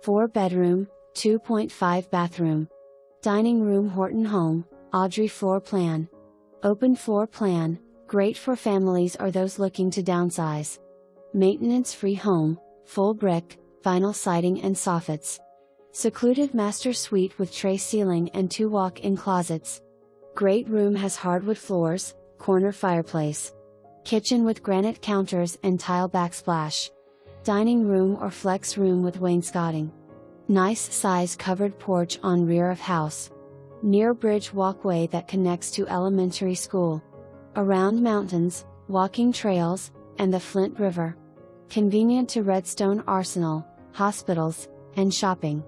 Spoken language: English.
4 bedroom, 2.5 bathroom. Dining room Horton home, Audrey Floor Plan. Open floor plan, great for families or those looking to downsize. Maintenance-free home, full brick, vinyl siding and soffits. Secluded master suite with tray ceiling and 2 walk-in closets. Great room has hardwood floors, corner fireplace. Kitchen with granite counters and tile backsplash. Dining room or flex room with wainscoting. Nice size covered porch on rear of house. Near bridge walkway that connects to elementary school. Around mountains, walking trails, and the Flint River. Convenient to Redstone Arsenal, hospitals, and shopping.